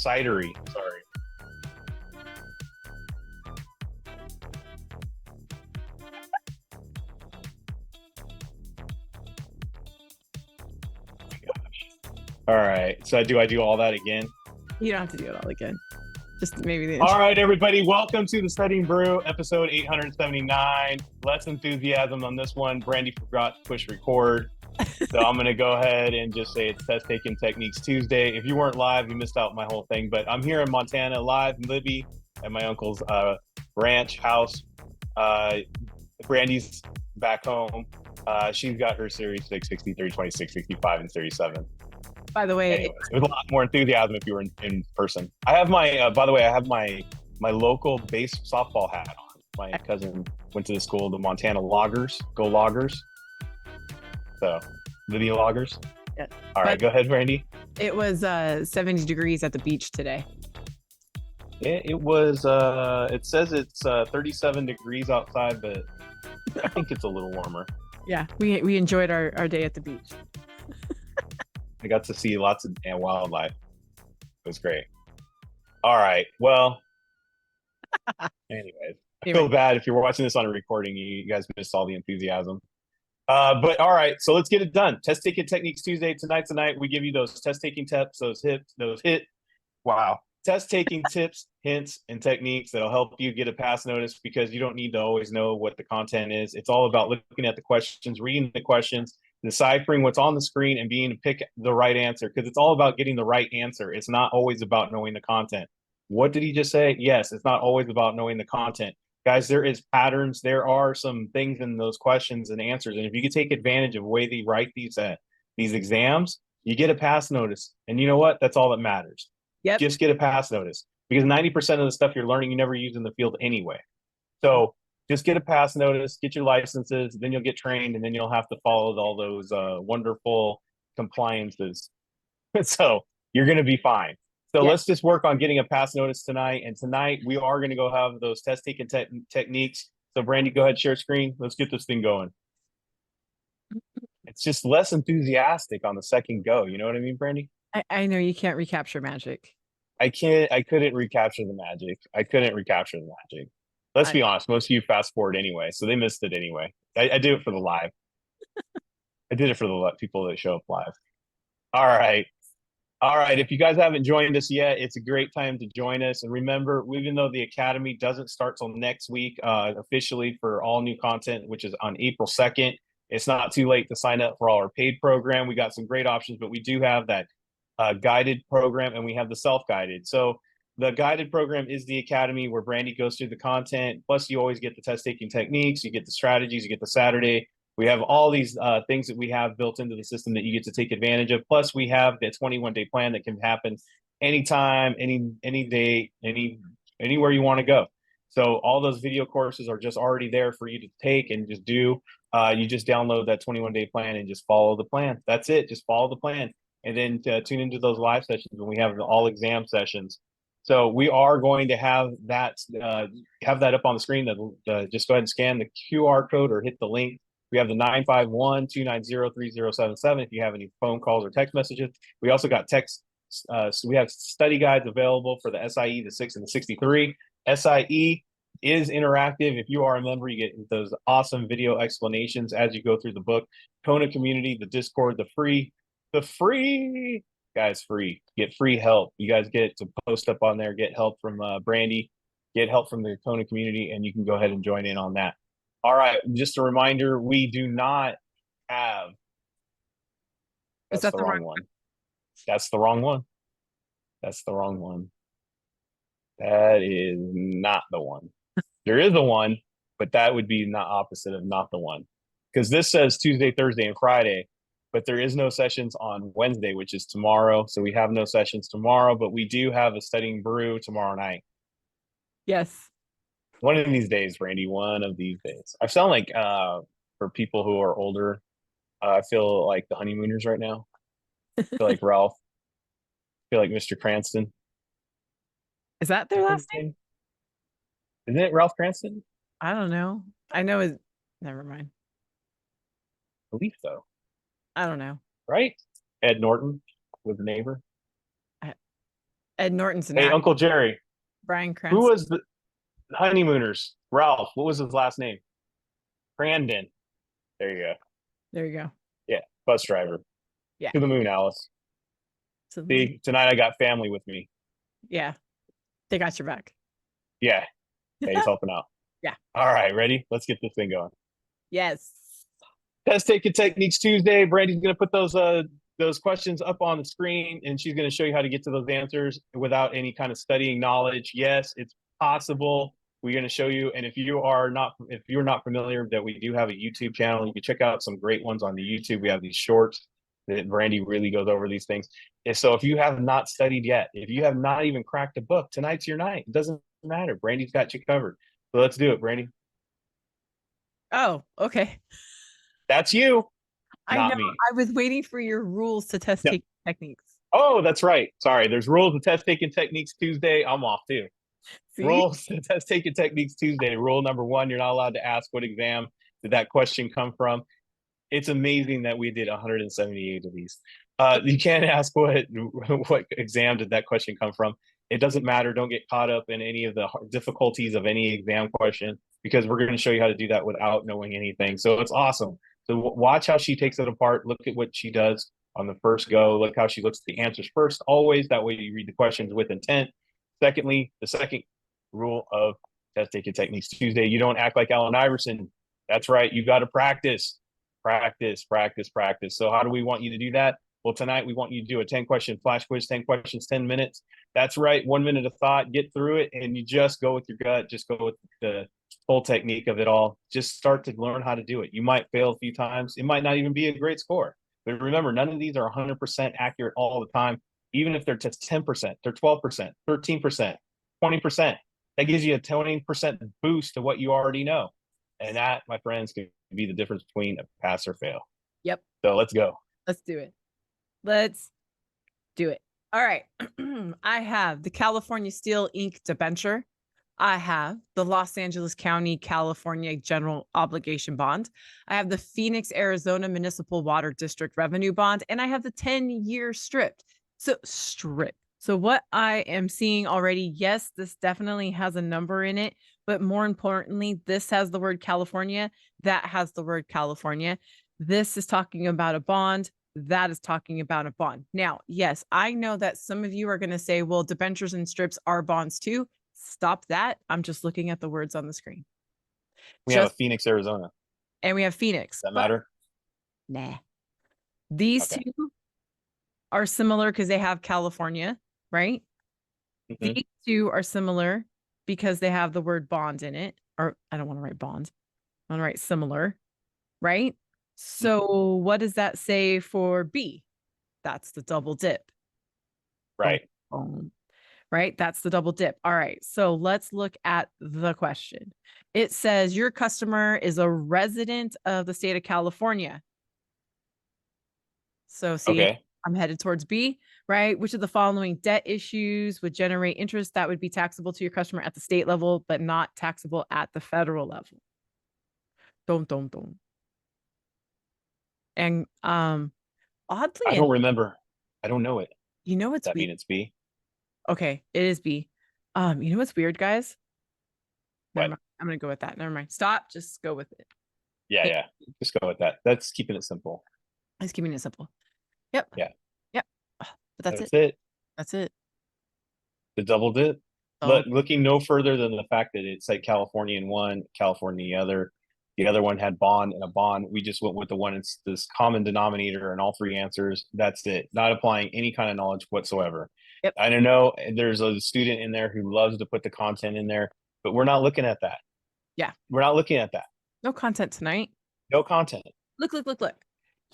cidery. Sorry. All right. So I do all that again? You don't have to do it all again. Just maybe the All right, everybody. Welcome to the Studying Brew, episode 879. Less enthusiasm on this one. Brandi forgot to push record. So I'm going to go ahead and just say it's Test Taking Techniques Tuesday. If you weren't live, you missed out my whole thing. But I'm here in Montana live in Libby at my uncle's ranch house. Brandi's back home. She's got her Series 6, 63, 26, 65, and 37. By the way, anyways, there's a lot more enthusiasm if you were in person. I have my, by the way, I have my local base softball hat on. My cousin went to the school, the Montana Loggers. Go Loggers. So, Libby Loggers. Yeah. All right, go ahead, Brandi. It was 70 degrees at the beach today. It was, it says it's 37 degrees outside, but I think it's a little warmer. Yeah, we enjoyed our day at the beach. I got to see lots of wildlife. It was great. All right. Well, anyways, I feel bad if you're watching this on a recording. You guys missed all the enthusiasm. But all right, so let's get it done. Test Taking Techniques Tuesday. Tonight, we give you those test taking tips, test taking tips, hints, and techniques that'll help you get a pass notice, because you don't need to always know what the content is. It's all about looking at the questions, reading the questions, deciphering what's on the screen, and being to pick the right answer, because it's all about getting the right answer. It's not always about knowing the content. What did he just say? Yes, it's not always about knowing the content. Guys, there is patterns. There are some things in those questions and answers. And if you can take advantage of the way they write these exams, you get a pass notice. And you know what? That's all that matters. Yep. Just get a pass notice, because 90% of the stuff you're learning, you never use in the field anyway. So just get a pass notice, get your licenses, then you'll get trained, and then you'll have to follow all those wonderful compliances. So you're going to be fine. So let's just work on getting a pass notice tonight. And tonight we are going to go have those test taking techniques. So Brandi, go ahead, share screen. Let's get this thing going. It's just less enthusiastic on the second go. You know what I mean, Brandi? I know you can't recapture magic. I couldn't recapture the magic. Let's be honest. Most of you fast forward anyway, so they missed it anyway. I do it for the live. I did it for the people that show up live. All right. If you guys haven't joined us yet, it's a great time to join us. And remember, even though the Academy doesn't start till next week officially for all new content, which is on April 2nd, it's not too late to sign up for all our paid program. We got some great options, but we do have that guided program, and we have the self-guided. So the guided program is the Academy, where Brandi goes through the content. Plus, you always get the test-taking techniques, you get the strategies, you get the Saturday. We have all these things that we have built into the system that you get to take advantage of. Plus, we have the 21-day plan that can happen anytime, any day, anywhere you want to go. So all those video courses are just already there for you to take and just do. You just download that 21-day plan and just follow the plan. That's it. Just follow the plan. And then tune into those live sessions when we have the all exam sessions. So we are going to have that up on the screen. Just go ahead and scan the QR code or hit the link. We have the 951-290-3077 if you have any phone calls or text messages. We also got text. We have study guides available for the SIE, the 6 and the 63. SIE is interactive. If you are a member, you get those awesome video explanations as you go through the book. Kona community, the Discord, the free guys, free. Get free help. You guys get to post up on there, get help from Brandi, get help from the Kona community, and you can go ahead and join in on that. All right, just a reminder, we do not have. That's the wrong one. That's the wrong one. That's the wrong one. That is not the one. There is a one, but that would be not opposite of not the one. Because this says Tuesday, Thursday, and Friday, but there is no sessions on Wednesday, which is tomorrow. So we have no sessions tomorrow, but we do have a Studying Brew tomorrow night. Yes. One of these days, Brandi, one of these days. I sound like, for people who are older, I feel like the honeymooners right now. I feel like Ralph. I feel like Mr. Cranston. Is that their last name? Isn't it Ralph Cranston? I don't know. I know it. Never mind. I believe so. I don't know. Right? Ed Norton was the neighbor. Ed Norton's an Hey, actor. Uncle Jerry. Bryan Who Cranston. was the honeymooners? Ralph. What was his last name? Brandon. There you go. There you go. Yeah, bus driver. Yeah. To the moon, Alice. So, See, tonight I got family with me. yeah, they got your back. Yeah, yeah, he's helping out. Yeah. All right, ready? Let's get this thing going. Yes. Test taking techniques Tuesday. Brandy's going to put those questions up on the screen, and she's going to show you how to get to those answers without any kind of studying knowledge. Yes, it's possible. We're going to show you, and if you're not familiar, that we do have a YouTube channel. You can check out some great ones on the YouTube. We have these shorts that Brandy really goes over these things. And so if you have not studied yet, if you have not even cracked a book, tonight's your night. It doesn't matter. Brandy's got you covered. So let's do it, Brandy. Oh, okay. That's you, I not know. me. I was waiting for your rules to test No. taking techniques. Oh, that's right. Sorry. There's rules to test taking techniques Tuesday. I'm off too. See? Rules to test taking techniques Tuesday. Rule number 1, you're not allowed to ask what exam did that question come from. It's amazing that we did 178 of these. You can't ask what exam did that question come from. It doesn't matter. Don't get caught up in any of the difficulties of any exam question, because we're going to show you how to do that without knowing anything. So it's awesome. So watch how she takes it apart. Look at what she does on the first go. Look how she looks at the answers first, always. That way you read the questions with intent. Secondly, the second rule of Test Taking Techniques Tuesday, you don't act like Allen Iverson. That's right. You got to practice. Practice, practice, practice. So how do we want you to do that? Well, tonight we want you to do a 10-question flash quiz, 10 questions, 10 minutes. That's right. 1 minute of thought, get through it, and you just go with your gut. Just go with the full technique of it all. Just start to learn how to do it. You might fail a few times. It might not even be a great score. But remember, none of these are 100% accurate all the time. Even if they're just 10%, they're 12%, 13%, 20%. That gives you a 20% boost to what you already know. And that, my friends, can be the difference between a pass or fail. Yep. So let's go. Let's do it. Let's do it. All right. I have the California Steel Inc. debenture. I have the Los Angeles County, California General Obligation Bond. I have the Phoenix, Arizona Municipal Water District Revenue Bond. And I have the 10-year strip. So what I am seeing already, yes, this definitely has a number in it. But more importantly, this has the word California. That has the word California. This is talking about a bond. That is talking about a bond. Now, yes, I know that some of you are going to say, well, debentures and strips are bonds too. Stop that. I'm just looking at the words on the screen. We have a Phoenix, Arizona. And we have Phoenix. Does that matter? Nah. These two are similar because they have California, right? Mm-hmm. These two are similar because they have the word bond in it. Or I don't want to write bond. I want to write similar, right? So what does that say for B? That's the double dip. Right. Right? That's the double dip. All right. So let's look at the question. It says your customer is a resident of the state of California. So see, I'm headed towards B, right? Which of the following debt issues would generate interest that would be taxable to your customer at the state level, but not taxable at the federal level? Don't. And oddly, I don't remember. I don't know it. You know what's that mean it's B? Okay, it is B. You know what's weird, guys? What? I'm gonna go with that. Never mind. Stop. Just go with it. Yeah. Just go with that. That's keeping it simple. It's keeping it simple. Yep. Yeah. Yep. But that's it. That's it. The double dip. But looking no further than the fact that it's like California in one, California in the other. The other one had bond and a bond. We just went with the one it's this common denominator in all three answers. That's it. Not applying any kind of knowledge whatsoever. Yep. I don't know. There's a student in there who loves to put the content in there, but we're not looking at that. Yeah. We're not looking at that. No content tonight. No content. Look.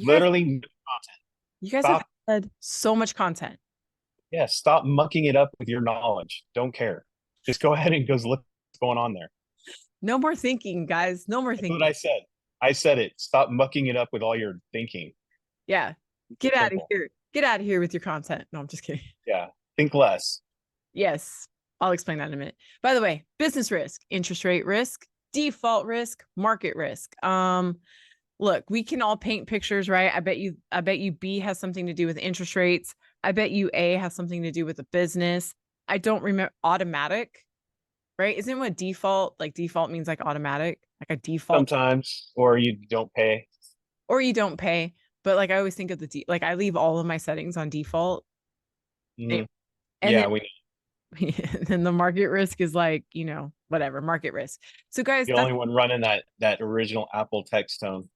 Literally no content. You guys have had so much content. Yeah. Stop mucking it up with your knowledge. Don't care. Just go ahead and go look what's going on there. No more thinking, guys. No more thinking. That's what I said. I said it. Stop mucking it up with all your thinking. Yeah. Get out of here. Get out of here with your content. No, I'm just kidding. Yeah. Think less. Yes. I'll explain that in a minute. By the way, business risk, interest rate risk, default risk, market risk. Look, we can all paint pictures, right? I bet you B has something to do with interest rates. I bet you A has something to do with the business. I don't remember automatic, right? Isn't what default, like default means like automatic, like a default, Sometimes, or you don't pay. or you don't pay. But like I always think of like I leave all of my settings on default. Mhm. And Yeah, then we then the market risk is like, whatever, market risk. So guys, the that's only one running that original Apple text tone.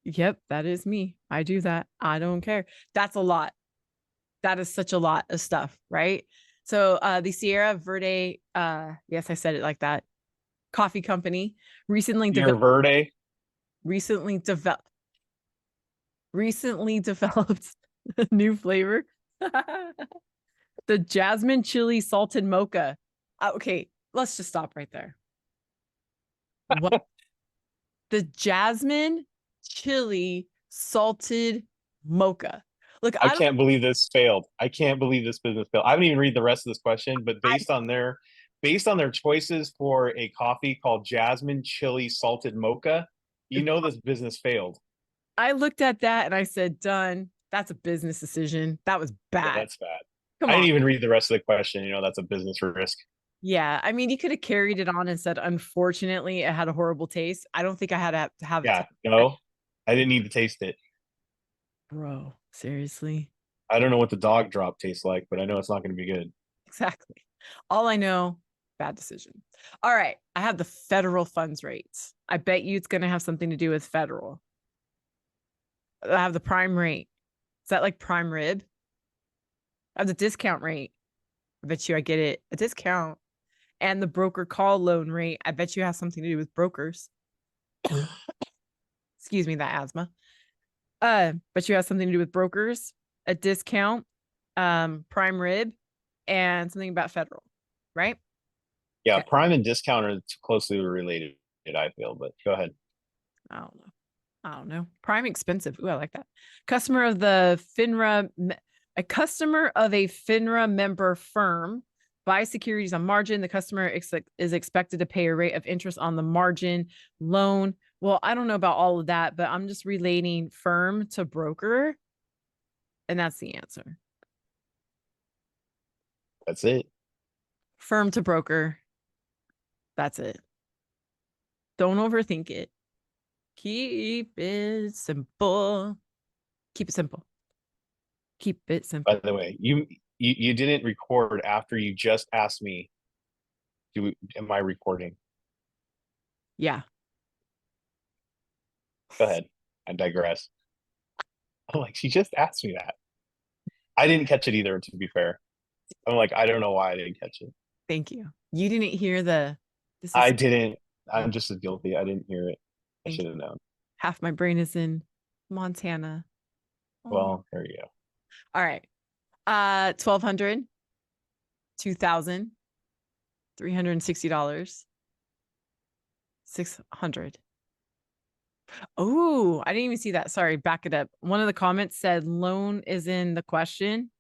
yep, that is me. I do that. I don't care. That's a lot. That is such a lot of stuff, right? So the Sierra Verde, yes, I said it like that, coffee company recently Your developed Verde. recently developed recently developed a new flavor. The jasmine chili salted mocha. Okay, let's just stop right there. What? The jasmine chili salted mocha. Look, I I don't can't believe this failed. I can't believe this business failed. I haven't even read the rest of this question, but I, based on their choices for a coffee called Jasmine Chili Salted Mocha, you know this business failed. I looked at that and I said, done. That's a business decision. That was Yeah, bad. that's bad. Come I didn't on. even read the rest of the question. You know, that's a business risk. Yeah. I mean, you could have carried it on and said, unfortunately, it had a horrible taste. I don't think I had to have it. Yeah, no, I didn't need to taste it. Bro, seriously. I don't know what the dog drop tastes like, but I know it's not going to be good. Exactly. All I know, bad decision. All right. I have the federal funds rates. I bet you it's going to have something to do with federal. I have the prime rate. Is that like prime rib? I have the discount rate. I bet you I get it a discount. And the broker call loan rate. I bet you has something to do with brokers. Excuse me, that asthma. But you have something to do with brokers, a discount, prime rib, and something about federal, right? Yeah, Okay. prime and discount are too closely related, I feel, but go ahead. I don't know. I don't know. Prime expensive. Ooh, I like that. Customer of the FINRA, a customer of a FINRA member firm buys securities on margin. The customer is expected to pay a rate of interest on the margin loan. Well, I don't know about all of that, but I'm just relating firm to broker, and that's the answer. That's it. Firm to broker. That's it. Don't overthink it. Keep it simple. Keep it simple. Keep it simple. By the way, you didn't record after you just asked me, am I recording? Yeah. Go ahead. I digress. I'm like, she just asked me that. I didn't catch it either, to be fair. I'm like, I don't know why I didn't catch it. Thank you. You didn't hear this I is didn't. I'm just as guilty. I didn't hear it. I thank should you. have known. Half my brain is in Montana. Oh. Well, there you go. All right. 1,200, 2,000, $360, 600. Oh, I didn't even see that. Sorry, back it up. One of the comments said loan is in the question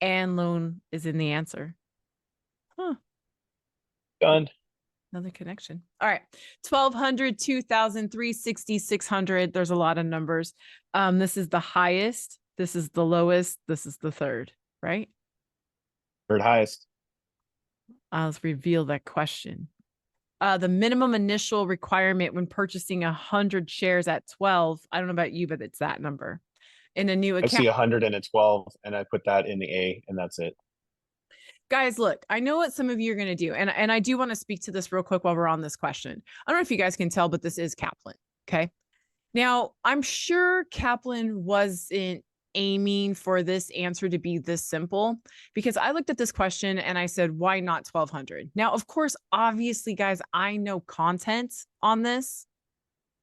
and loan is in the answer. Huh. Done. Another connection. All right. 1,200, 2,000, 360, 600. There's a lot of numbers. This is the highest. This is the lowest. This is the third, right? Third highest. Let's reveal that question. The minimum initial requirement when purchasing 100 shares at 12. I don't know about you, but it's that number in a new I account. see 112, and I put that in the A, and that's it. Guys, look, I know what some of you are going to do. And I do want to speak to this real quick while we're on this question. I don't know if you guys can tell, but this is Kaplan. Okay. Now, I'm sure Kaplan wasn't aiming for this answer to be this simple because I looked at this question and I said, why not 1,200? Now, of course, obviously, guys, I know content on this,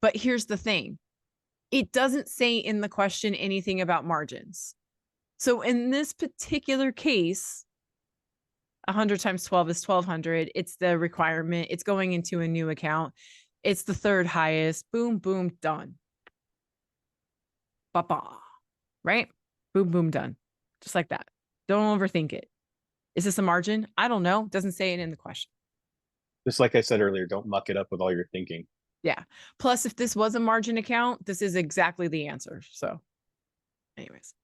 but here's the thing. It doesn't say in the question anything about margins. So in this particular case, 100 times 12 is 1,200. It's the requirement. It's going into a new account. It's the third highest. Boom, boom, done. Ba-ba. Right? Boom, boom, done. Just like that. Don't overthink it. Is this a margin? I don't know. Doesn't say it in the question. Just like I said earlier, don't muck it up with all your thinking. Yeah. Plus, if this was a margin account, this is exactly the answer. So, anyways.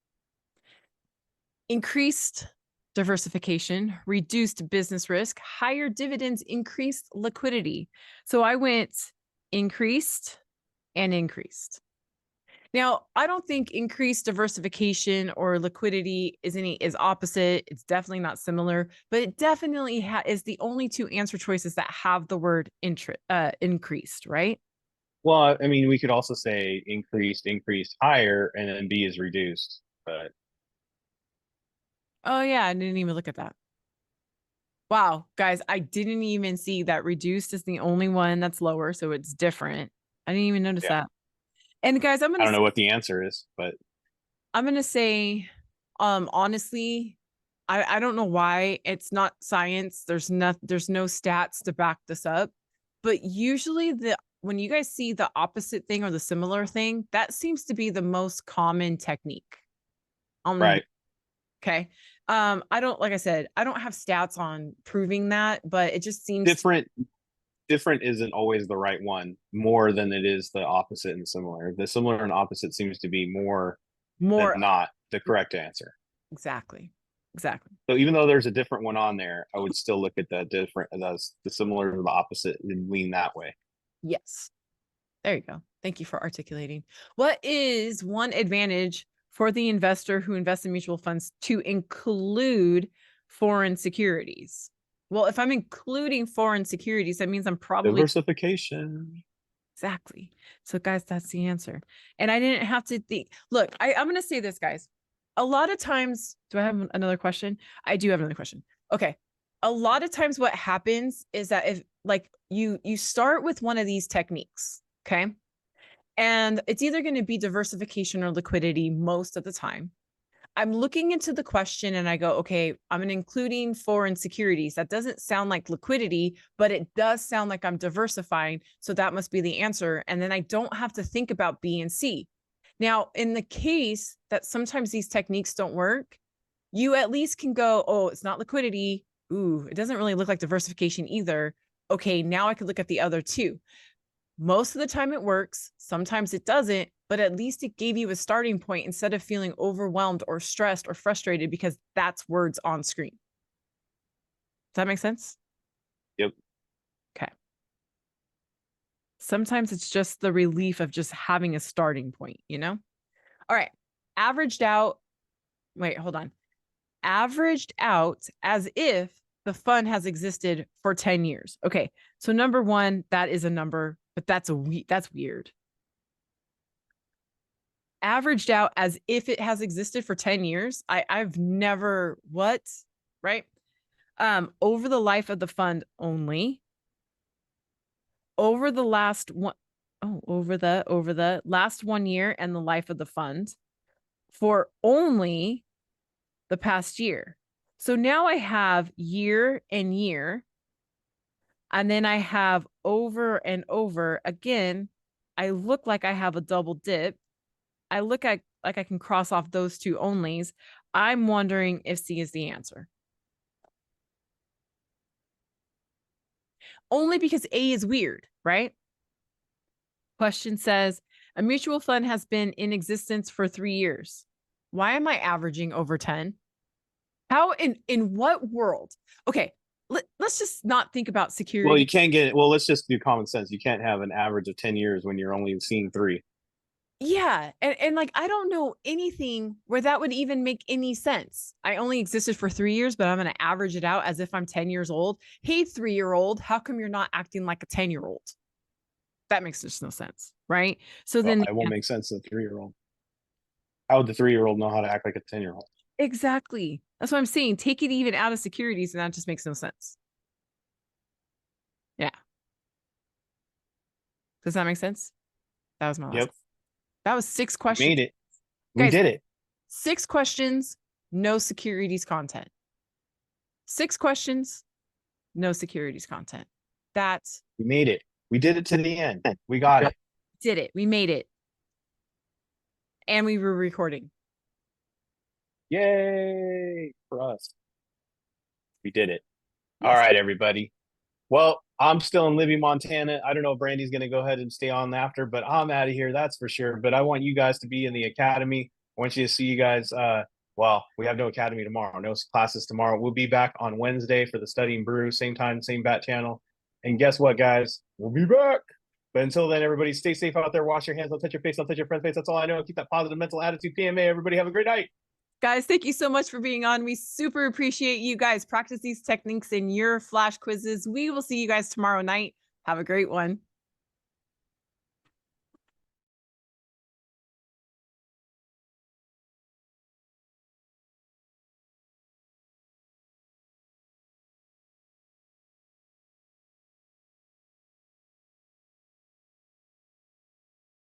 Increased diversification, reduced business risk, higher dividends, increased liquidity. So I went increased and increased. Now, I don't think increased diversification or liquidity is opposite. It's definitely not similar, but it definitely is the only two answer choices that have the word increased, right? Well, I mean, we could also say increased, increased higher, and then B is reduced. But Oh yeah, I didn't even look at that. Wow, guys, I didn't even see that reduced is the only one that's lower, so it's different. I didn't even notice yeah, that. And guys, I don't know what the answer is, but I'm gonna say, honestly, I don't know why it's not science. There's no stats to back this up, but usually when you guys see the opposite thing or the similar thing, that seems to be the most common technique. right. Okay. I don't like I said, I don't have stats on proving that, but it just seems Different isn't always the right one more than it is the opposite and similar. The similar and opposite seems to be more than more not the correct answer. exactly. Exactly. So even though there's a different one on there, I would still look at the different, the similar to the opposite and lean that way. Yes. There you go. Thank you for articulating. What is one advantage for the investor who invests in mutual funds to include foreign securities? Well, if I'm including foreign securities, that means I'm probably Diversification. exactly. So, guys, that's the answer. And I didn't have to think. Look, I'm going to say this, guys. A lot of times, do I have another question? I do have another question. Okay. A lot of times, what happens is that if like you start with one of these techniques, okay, and it's either going to be diversification or liquidity most of the time. I'm looking into the question and I go, okay, I'm including foreign securities. That doesn't sound like liquidity, but it does sound like I'm diversifying. So that must be the answer. And then I don't have to think about B and C. Now, in the case that sometimes these techniques don't work, you at least can go, oh, it's not liquidity. Ooh, it doesn't really look like diversification either. Okay, now I could look at the other two. Most of the time it works, sometimes it doesn't, but at least it gave you a starting point instead of feeling overwhelmed or stressed or frustrated because that's words on screen. Does that make sense? Yep. Okay. Sometimes it's just the relief of just having a starting point, you know? All right. Averaged out. Wait, hold on. Averaged out as if the fund has existed for 10 years. Okay. So number one, that is a number, but that's weird. Averaged out as if it has existed for 10 years. I've never what, right? Over the life of the fund only. Over the last one oh, over the last 1 year and the life of the fund for only the past year. So now I have year and year, and then I have over and over again. I look like I have a double dip. I look at like I can cross off those two onlys. I'm wondering if C is the answer. Only because A is weird, right? Question says a mutual fund has been in existence for 3 years. Why am I averaging over 10? How in what world? Okay, let's just not think about Well, security. you can't get it. Well, let's just do common sense. You can't have an average of 10 years when you're only seeing three. Yeah, and like I don't know anything where that would even make any sense. I only existed for 3 years, but I'm going to average it out as if I'm 10 years old. Hey, 3-year-old, how come you're not acting like a 10-year-old? That makes just no sense, right? So Well, then it won't make sense to a 3-year-old. How would the 3-year-old know how to act like a 10-year-old? exactly. That's what I'm saying. Take it even out of securities and that just makes no sense. Yeah. Does that make sense? That was my last. Yep. That was 6 We questions. made it. We Guys, did it. 6 questions, no securities content. 6 questions, no securities content. That's We made it. We did it to the end. We got it. did it. We made it. And we were recording. Yay for us. We did it. All Yes. right, everybody. Well, I'm still in Libby, Montana. I don't know if Brandy's going to go ahead and stay on after, but I'm out of here. That's for sure. But I want you guys to be in the academy. I want you to see you guys Well, we have no academy tomorrow, no classes tomorrow. We'll be back on Wednesday for the Studying Brew, same time, same bat channel. And guess what, guys? We'll be back. But until then, everybody stay safe out there. Wash your hands. Don't touch your face. Don't touch your friend's face. That's all I know. Keep that positive mental attitude. PMA. Everybody have a great night. Guys, thank you so much for being on. We super appreciate you guys. Practice these techniques in your flash quizzes. We will see you guys tomorrow night. Have a great one.